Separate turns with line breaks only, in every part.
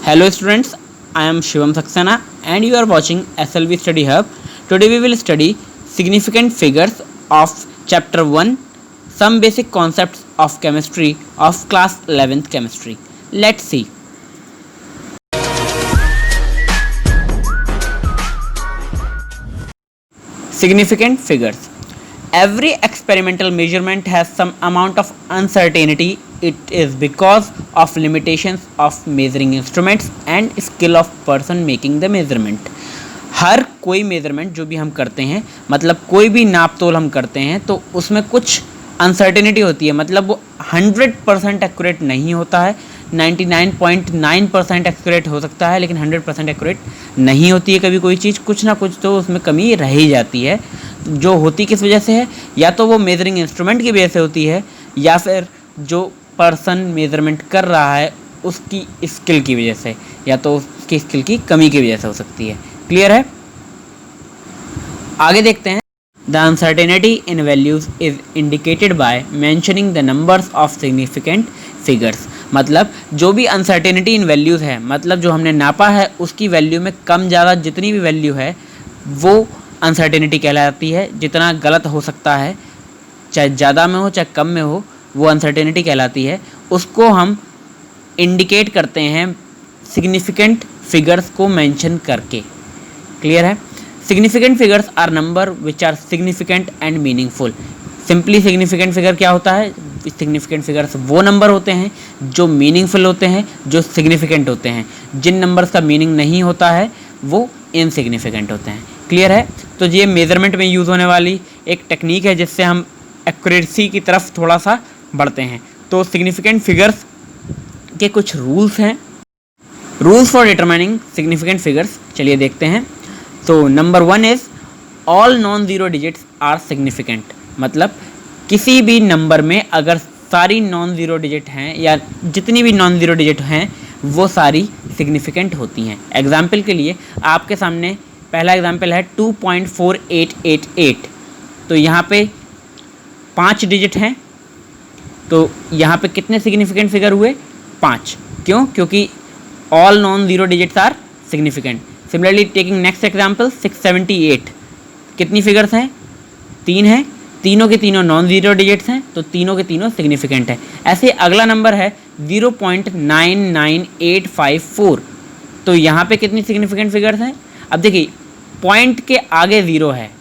Hello students, I am Shivam Saxena and you are watching SLV Study Hub. Today we will study significant figures of chapter 1, some basic concepts of chemistry of class 11th chemistry. Let's see. Significant figures. Every experimental measurement has some amount of uncertainty. It is because of limitations of measuring instruments and skill of person making the measurement. हर कोई measurement जो भी हम करते हैं, मतलब कोई भी नाप तोल हम करते हैं, तो उसमें कुछ अनसर्टेनिटी होती है, मतलब वो 100% एक्यूरेट नहीं होता है, 99.9% एक्यूरेट हो सकता है, लेकिन 100% एक्यूरेट नहीं होती है कभी कोई चीज़, कुछ ना कुछ तो उसमें कमी रह ही जाती है। जो होती किस वजह से है, या तो वो मेजरिंग इंस्ट्रूमेंट की वजह से होती है, या फिर जो पर्सन मेजरमेंट कर रहा है उसकी स्किल की वजह से, या तो उसकी स्किल की कमी की वजह से हो सकती है। क्लियर है? आगे देखते हैं। The uncertainty in values is indicated by mentioning the numbers of significant figures. मतलब जो भी अनसर्टेनिटी इन वैल्यूज़ है, मतलब जो हमने नापा है उसकी वैल्यू में कम ज़्यादा जितनी भी वैल्यू है वो अनसर्टेनिटी कहलाती है। जितना गलत हो सकता है, चाहे ज़्यादा में हो चाहे कम में हो, वो अनसर्टेनिटी कहलाती है। उसको हम इंडिकेट करते हैं सिग्निफिकेंट फिगर्स को मेंशन करके। क्लियर है? Significant figures are number which are significant and meaningful. Simply significant figure क्या होता है? सिग्निफिकेंट फिगर्स वो नंबर होते हैं जो मीनिंगफुल होते हैं, जो सिग्निफिकेंट होते हैं। जिन नंबर्स का मीनिंग नहीं होता है वो इनसिग्निफिकेंट होते हैं। क्लियर है? तो ये मेजरमेंट में यूज़ होने वाली एक टेक्निक है जिससे हम एक्यूरेसी की तरफ थोड़ा सा बढ़ते हैं। तो सिग्निफिकेंट फिगर्स के कुछ रूल्स हैं, rules for determining significant figures. चलिए देखते हैं। तो number 1 is all non zero digits are significant. मतलब किसी भी नंबर में अगर सारी नॉन ज़ीरो डिजिट हैं या जितनी भी नॉन ज़ीरो डिजिट हैं वो सारी सिग्निफिकेंट होती हैं। एग्जाम्पल के लिए आपके सामने पहला एग्जाम्पल है 2.4888। तो यहाँ पे 5 डिजिट हैं, तो यहाँ पे कितने सिग्निफिकेंट फिगर हुए? 5। क्यों? क्योंकि all non zero digits are significant. Similarly taking next example 678। कितनी फिगर्स हैं? 3 हैं, तीनों के तीनों नॉन ज़ीरो डिजिट्स हैं, तो तीनों के तीनों सिग्निफिकेंट है। ऐसे अगला नंबर है 0.99854। तो यहाँ पे कितनी सिग्निफिकेंट फिगर्स हैं? अब देखिए, पॉइंट के आगे 0 है,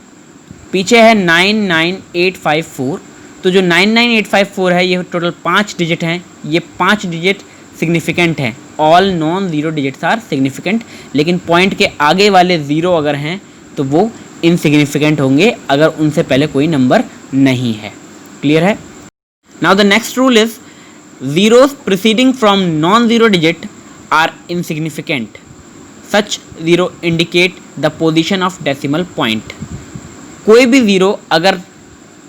पीछे है 99854। तो जो 99854 है ये टोटल 5 डिजिट हैं, ये 5 डिजिट सिग्निफिकेंट हैं। All non zero digits are significant. लेकिन पॉइंट के आगे वाले 0 अगर हैं तो वो इनसिग्निफिकेंट होंगे अगर उनसे पहले कोई नंबर नहीं है। क्लियर है? Now the next rule is zeros preceding from non zero digit are insignificant. Such zero indicate the position of decimal point. कोई भी ज़ीरो अगर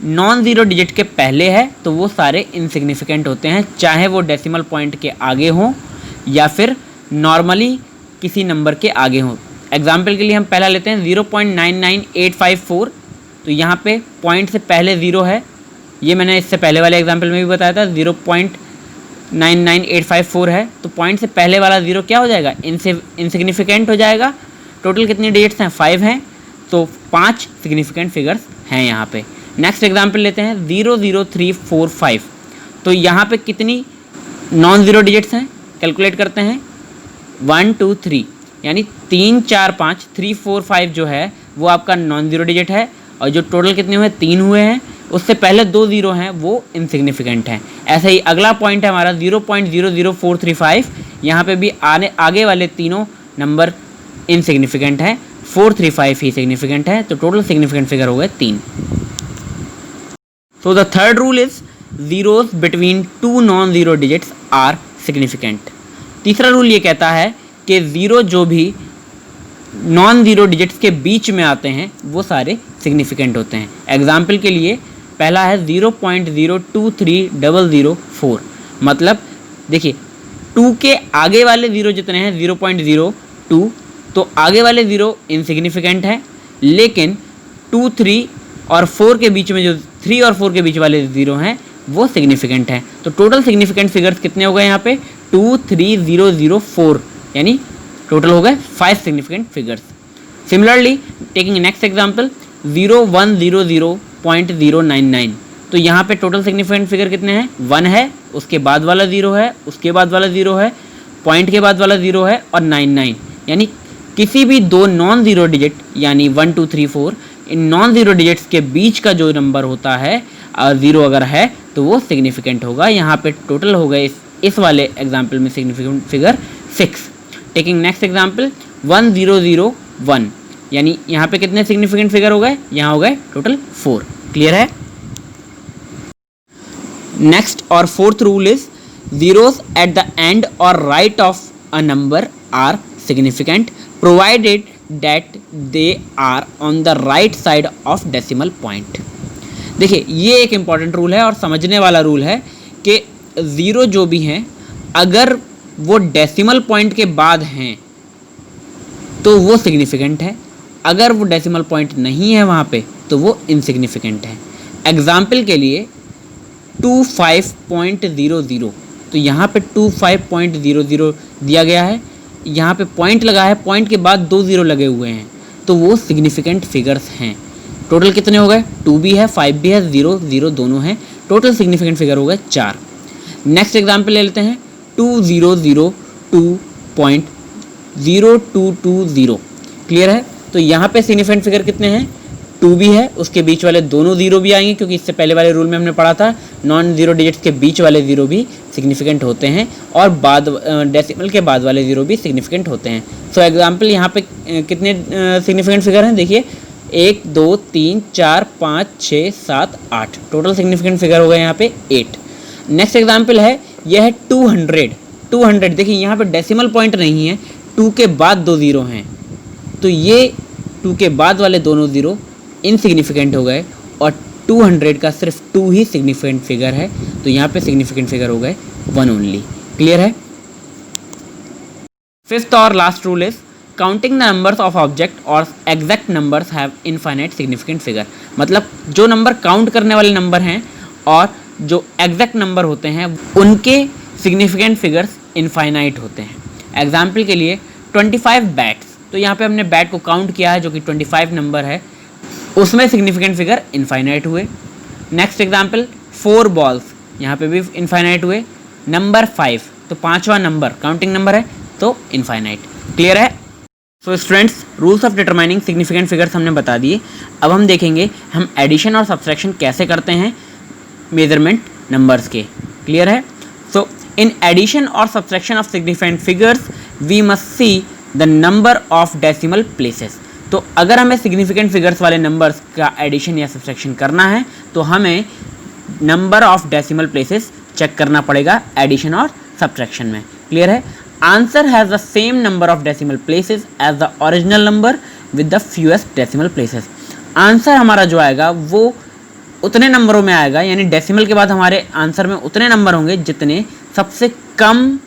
नॉन ज़ीरो डिजिट के पहले है तो वो सारे इनसिग्निफिकेंट होते हैं, चाहे वो डेसिमल पॉइंट के आगे हों या फिर नॉर्मली किसी नंबर के आगे हों। एग्जाम्पल के लिए हम पहला लेते हैं 0.99854। तो यहाँ पे पॉइंट से पहले 0 है, ये मैंने इससे पहले वाले एग्जाम्पल में भी बताया था। 0.99854 है, तो पॉइंट से पहले वाला 0 क्या हो जाएगा? इनसिग्निफिकेंट हो जाएगा। टोटल कितनी डिजिट्स हैं? 5 हैं, तो 5 सिग्निफिकेंट फिगर्स हैं यहाँ पे। नेक्स्ट एग्जाम्पल लेते हैं 00345। तो यहाँ पे कितनी नॉन ज़ीरो डिजिट्स हैं? कैलकुलेट करते हैं। 1 2 3, यानी 3 4 5 3 4 5 जो है वो आपका नॉन ज़ीरो डिजिट है, और जो टोटल कितने हुए? 3 हुए हैं। उससे पहले 2 ज़ीरो हैं, वो इनसिग्निफिकेंट हैं। ऐसे ही अगला पॉइंट है हमारा 0.00435। यहाँ पे भी आगे वाले तीनों नंबर इनसिग्निफिकेंट हैं, 435 ही सिग्निफिकेंट है, तो टोटल सिग्निफिकेंट फिगर हो गए 3। So the third rule is zeros between two non-zero digits are significant। तीसरा रूल ये कहता है कि ज़ीरो जो भी नॉन ज़ीरो डिजिट्स के बीच में आते हैं वो सारे सिग्निफिकेंट होते हैं। एग्जाम्पल के लिए पहला है 0.023004। मतलब देखिए, 2 के आगे वाले ज़ीरो जितने हैं 0.02, तो आगे वाले ज़ीरो इनसिग्निफिकेंट हैं, लेकिन 2 3 और 4 के बीच में जो 3 और 4 के बीच वाले 0 हैं वो सिग्निफिकेंट हैं। तो टोटल सिग्निफिकेंट फिगर्स कितने हो गए यहाँ पे? 23004 यानी टोटल हो गए 5 significant figures. Similarly taking next example 0100.099, तो यहाँ पे टोटल सिग्निफिकेंट फिगर कितने हैं? 1 है, उसके बाद वाला 0 है, उसके बाद वाला 0 है, पॉइंट के बाद वाला 0 है और 99, यानी किसी भी दो नॉन ज़ीरो डिजिट यानी 1 2 3 4 इन नॉन ज़ीरो डिजिट्स के बीच का जो नंबर होता है 0 अगर है तो वो सिग्निफिकेंट होगा। यहाँ पे टोटल हो गए इस वाले एग्जाम्पल में significant figure 6। Taking next example 1001, यानी यहाँ पे कितने सिग्निफिकेंट फिगर हो गए? यहाँ हो गए टोटल 4। क्लियर है? नेक्स्ट और fourth rule is zeros at the end or right of a number are significant provided that they are on the right side of decimal point। देखिए ये एक इम्पॉर्टेंट रूल है और समझने वाला रूल है कि ज़ीरो जो भी हैं अगर वो डेसिमल पॉइंट के बाद हैं तो वो सिग्निफिकेंट है, अगर वो डेसिमल पॉइंट नहीं है वहाँ पे तो वो इनसिग्निफिकेंट है। एग्जाम्पल के लिए 25.00, तो यहाँ पे 25.00 दिया गया है, यहाँ पे पॉइंट लगा है, पॉइंट के बाद 2 0 लगे हुए हैं, तो वो सिग्निफिकेंट फिगर्स हैं। टोटल कितने हो गए? 2 भी है, 5 भी है, 0 0 दोनों हैं, टोटल सिग्निफिकेंट फिगर हो गए 4। नेक्स्ट एग्जाम्पल ले लेते हैं 2002.0220। क्लियर है? तो यहाँ पे सिग्निफिकेंट फिगर कितने हैं? 2 भी है, उसके बीच वाले दोनों 0 भी आएंगे क्योंकि इससे पहले वाले रूल में हमने पढ़ा था नॉन ज़ीरो डिजिट्स के बीच वाले 0 भी सिग्निफिकेंट होते हैं और बाद डेसिमल के बाद वाले 0 भी सिग्निफिकेंट होते हैं। सो एग्जाम्पल यहाँ पे कितने सिग्निफिकेंट फिगर हैं? देखिए 1 2 3 4 5 6 7 8, टोटल सिग्निफिकेंट फिगर हो गए यहाँ पे 8। नेक्स्ट एग्जाम्पल है, यह है 200। देखिए यहाँ पे डेसिमल पॉइंट नहीं है, 2 के बाद 2 0 हैं, तो ये 2 के बाद वाले दोनों 0 इनसिग्निफिकेंट हो गए और 200 का सिर्फ 2 ही सिग्निफिकेंट फिगर है, तो यहाँ पे सिग्निफिकेंट फिगर हो गए 1 ओनली। क्लियर है? फिफ्थ और last rule is counting the numbers of object और exact numbers have infinite significant figure. मतलब जो नंबर काउंट करने वाले नंबर हैं और जो एग्जैक्ट नंबर होते हैं उनके सिग्निफिकेंट फिगर्स इनफाइनाइट होते हैं। एग्जाम्पल के लिए 25 बैट्स, तो यहाँ पे हमने बैट को काउंट किया है जो कि 25 नंबर है, उसमें सिग्निफिकेंट फिगर इनफाइनाइट हुए। नेक्स्ट एग्जाम्पल 4 बॉल्स, यहाँ पे भी इनफाइनाइट हुए। नंबर 5, तो 5वां नंबर काउंटिंग नंबर है तो इनफाइनाइट। क्लियर है? So students, rules of determining significant figures हमने बता दिए। अब हम देखेंगे हम एडिशन और सब्सट्रैक्शन कैसे करते हैं मेजरमेंट नंबर्स के। क्लियर है? सो इन एडिशन और subtraction of significant figures we must see the number of decimal places. तो अगर हमें सिग्निफिकेंट फिगर्स वाले नंबर्स का एडिशन या सब्सट्रैक्शन करना है तो हमें number of decimal places check करना पड़ेगा एडिशन और सब्सट्रैक्शन में। क्लियर है? Answer has the same number of decimal places as the original number with the fewest decimal places. Answer हमारा जो आएगा वो उतने नंबरों में आएगा, यानी डेसिमल के बाद हमारे आंसर में उतने नंबर होंगे जितने सबसे कम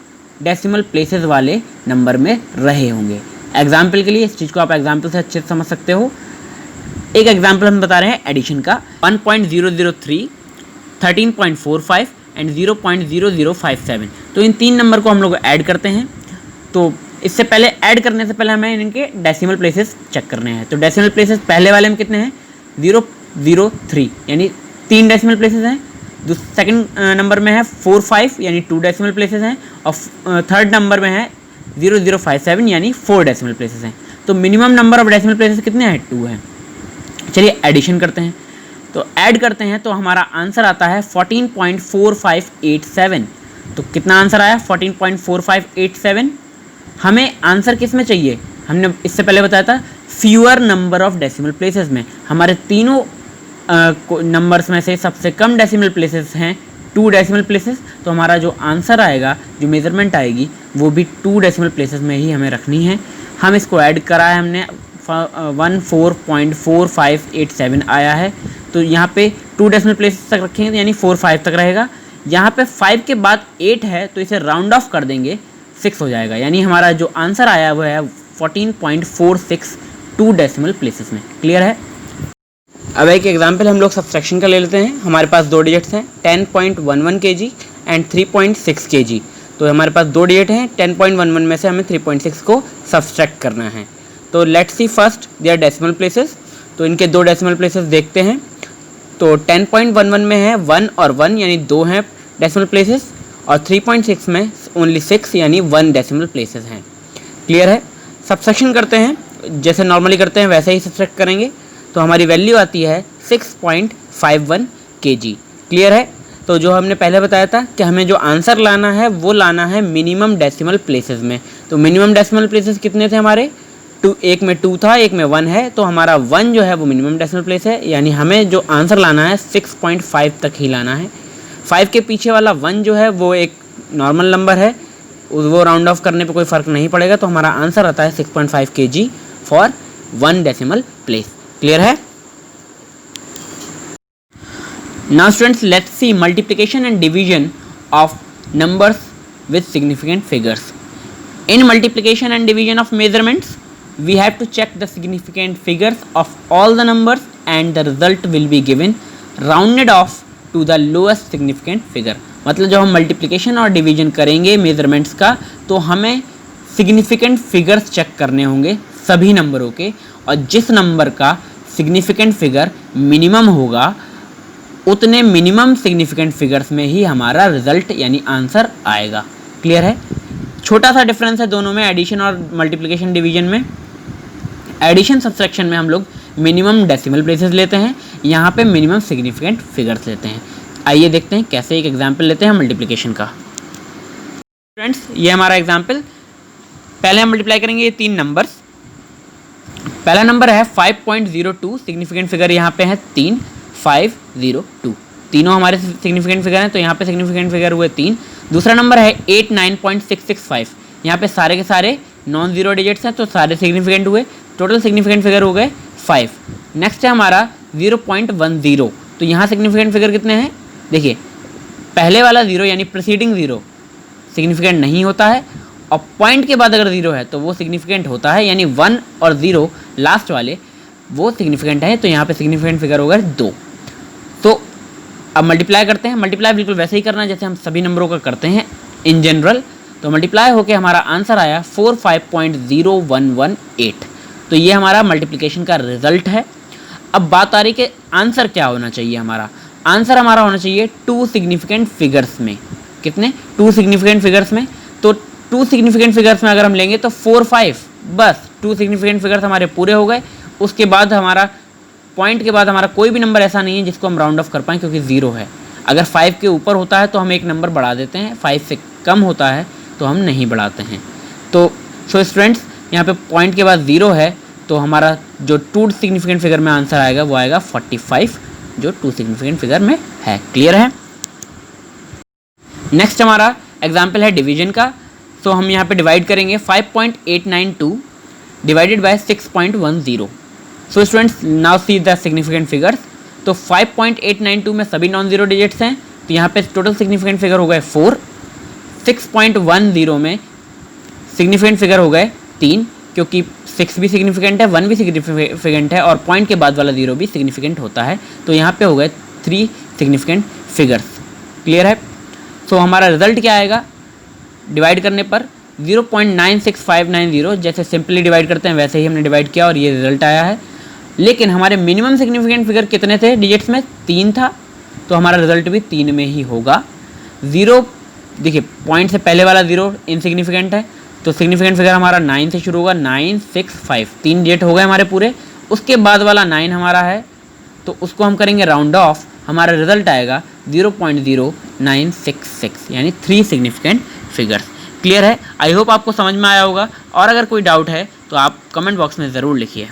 डेसिमल प्लेसेस वाले नंबर में रहे होंगे। एग्जाम्पल के लिए इस चीज़ को आप एग्जाम्पल से अच्छे से समझ सकते हो। एक एग्जाम्पल हम बता रहे हैं एडिशन का 1.003, 13.45 एंड 0.0057। तो इन 3 नंबर को हम लोग ऐड करते हैं। तो इससे पहले ऐड करने से पहले हमें इनके डेसिमल प्लेसेस चेक करने हैं। तो डेसिमल प्लेसेस पहले वाले में कितने हैं? 003, यानी 3 डेसिमल प्लेसेस हैं। जो सेकंड नंबर में है 45, यानी 2 डेसिमल प्लेसेस हैं, और थर्ड नंबर में है 0057, यानी 4 डेसिमल प्लेसेस हैं। तो minimum number of decimal places कितने हैं? 2 हैं। चलिए एडिशन करते हैं। तो ऐड करते हैं तो हमारा आंसर आता है 14.4587। तो कितना आंसर आया? 14.4587। हमें आंसर किस में चाहिए? हमने इससे पहले बताया था fewer number of decimal places में। हमारे तीनों नंबर्स में से सबसे कम डेसिमल प्लेसेस हैं 2 डेसिमल प्लेसेस। तो हमारा जो आंसर आएगा, जो मेजरमेंट आएगी, वो भी 2 डेसिमल प्लेसेस में ही हमें रखनी है। हम इसको ऐड करा है हमने 14.4587 आया है। तो यहाँ पे 2 डेसिमल प्लेसेस तक रखेंगे, यानी 4 5 तक रहेगा। यहाँ पे 5 के बाद 8 है तो इसे राउंड ऑफ कर देंगे, 6 हो जाएगा। यानी हमारा जो आंसर आया वो है 14.46 2 डेसिमल प्लेसेस में। क्लियर है? अब एक एग्जांपल हम लोग सब्सट्रैक्शन का ले लेते हैं। हमारे पास 2 डिजिट्स हैं 10.11 kg एंड 3.6 kg। तो हमारे पास 2 डिजिट हैं, 10.11 में से हमें 3.6 को सब्सट्रैक्ट करना है। तो let's see first their decimal places. तो इनके 2 डेसिमल प्लेसेस देखते हैं। तो 10.11 में है 1 और 1 यानी 2 हैं डेसिमल प्लेसेस, और 3.6 में ओनली 6 यानी 1 डेसिमल प्लेसेस हैं। क्लियर है। सब्सट्रैक्शन करते हैं, जैसे नॉर्मली करते हैं वैसे ही सब्सट्रैक्ट करेंगे। तो हमारी वैल्यू आती है 6.51 kg। क्लियर है। तो जो हमने पहले बताया था कि हमें जो आंसर लाना है वो लाना है मिनिमम डेसिमल प्लेसेस में। तो मिनिमम डेसिमल प्लेसेस कितने थे हमारे? एक में 2 था, एक में 1 है, तो हमारा 1 जो है वो मिनिमम डेसिमल प्लेस है, यानी हमें जो आंसर लाना है 6.5 तक ही लाना है। 5 के पीछे वाला 1 जो है वो एक नॉर्मल नंबर है, वो राउंड ऑफ करने पे कोई फ़र्क नहीं पड़ेगा। तो हमारा आंसर आता है 6.5 kg for 1 decimal place. Clear है। Now students, let's see multiplication and division of numbers with significant figures. In multiplication and division of measurements, we have to check the significant figures of all the numbers and the result will be given rounded off to the lowest significant figure. मतलब जब हम multiplication और division करेंगे measurements का, तो हमें significant figures check करने होंगे सभी नंबरों के, और जिस नंबर का सिग्निफिकेंट फिगर मिनिमम होगा उतने मिनिमम सिग्निफिकेंट फिगर्स में ही हमारा रिजल्ट यानी आंसर आएगा। क्लियर है। छोटा सा डिफरेंस है दोनों में, एडिशन और मल्टीप्लिकेशन डिवीजन में। एडिशन सब्सट्रैक्शन में हम लोग मिनिमम डेसिमल प्लेसेस लेते हैं, यहाँ पे मिनिमम सिग्निफिकेंट फिगर्स लेते हैं। आइए देखते हैं कैसे। एक एग्जाम्पल लेते हैं मल्टीप्लिकेशन का। फ्रेंड्स, ये हमारा एग्जाम्पल। पहले हम मल्टीप्लाई करेंगे ये 3 नंबर्स। पहला नंबर है 5.02, सिग्निफिकेंट फिगर यहाँ पे है 3, 502। तीनों हमारे सिग्निफिकेंट फिगर हैं, तो यहाँ पे सिग्निफिकेंट फिगर हुए 3। दूसरा नंबर है 89.665, यहाँ पे सारे के सारे नॉन जीरो डिजिट्स हैं, तो सारे सिग्निफिकेंट हुए, टोटल सिग्निफिकेंट फिगर हो गए 5। नेक्स्ट है हमारा 0.10, तो यहाँ सिग्निफिकेंट फिगर कितने हैं? देखिए, पहले वाला 0 यानी प्रीसीडिंग 0 सिग्निफिकेंट नहीं होता है, और पॉइंट के बाद अगर 0 है तो वो सिग्निफिकेंट होता है, यानी 1 और 0 लास्ट वाले वो सिग्निफिकेंट है। तो यहाँ पे सिग्निफिकेंट फिगर होगा 2। तो अब मल्टीप्लाई करते हैं। मल्टीप्लाई बिल्कुल वैसे ही करना है जैसे हम सभी नंबरों का करते हैं इन जनरल। तो मल्टीप्लाई होके हमारा आंसर आया 45.0118। तो ये हमारा मल्टीप्लिकेशन का रिजल्ट है। अब बात आ रही कि आंसर क्या होना चाहिए हमारा। आंसर हमारा होना चाहिए 2 सिग्निफिकेंट फिगर्स में। कितने? 2 सिग्निफिकेंट फिगर्स में। तो 2 सिग्निफिकेंट फिगर्स में अगर हम लेंगे तो 4, 5, बस 2 सिग्निफिकेंट फिगर्स हमारे पूरे हो गए। उसके बाद हमारा पॉइंट के बाद हमारा कोई भी नंबर ऐसा नहीं है जिसको हम राउंड ऑफ कर पाएँ, क्योंकि 0 है। अगर 5 के ऊपर होता है तो हम एक नंबर बढ़ा देते हैं, 5 से कम होता है तो हम नहीं बढ़ाते हैं। तो सो स्टूडेंट्स, यहाँ पे पॉइंट के बाद 0 है, तो हमारा जो 2 सिग्निफिकेंट फिगर में आंसर आएगा वो आएगा 45, जो 2 सिग्निफिकेंट फिगर में है। क्लियर है। नेक्स्ट हमारा एग्जाम्पल है डिवीजन का। तो हम यहाँ पे डिवाइड करेंगे 5.892 divided by 6.10। So students, now see the significant figures. तो 5.892 में सभी नॉन जीरो डिजिट्स हैं, तो यहाँ पे टोटल सिग्निफिकेंट फिगर हो गए 4। 6.10 में सिग्निफिकेंट फिगर हो गए 3, क्योंकि 6 भी सिग्निफिकेंट है, 1 भी सिग्निफिकेंट है, और पॉइंट के बाद वाला 0 भी सिग्निफिकेंट होता है। तो यहाँ पे हो गए 3 सिग्निफिकेंट फिगर्स। क्लियर है। सो हमारा रिजल्ट क्या आएगा डिवाइड करने पर? 0.96590। जैसे सिंपली डिवाइड करते हैं वैसे ही हमने डिवाइड किया और ये रिजल्ट आया है। लेकिन हमारे मिनिमम सिग्निफिकेंट फिगर कितने थे डिजिट्स में? 3 था, तो हमारा रिजल्ट भी 3 में ही होगा। 0, देखिए पॉइंट से पहले वाला 0 इनसिग्निफिकेंट है, तो सिग्निफिकेंट फिगर हमारा 9 से शुरू होगा, 965, 3 डिजिट हो गए हमारे पूरे। उसके बाद वाला 9 हमारा है, तो उसको हम करेंगे राउंड ऑफ, हमारा रिजल्ट आएगा 0.0966, यानी 3 सिग्निफिकेंट फिगर्स। क्लियर है। आई होप आपको समझ में आया होगा, और अगर कोई डाउट है तो आप कमेंट बॉक्स में ज़रूर लिखिए।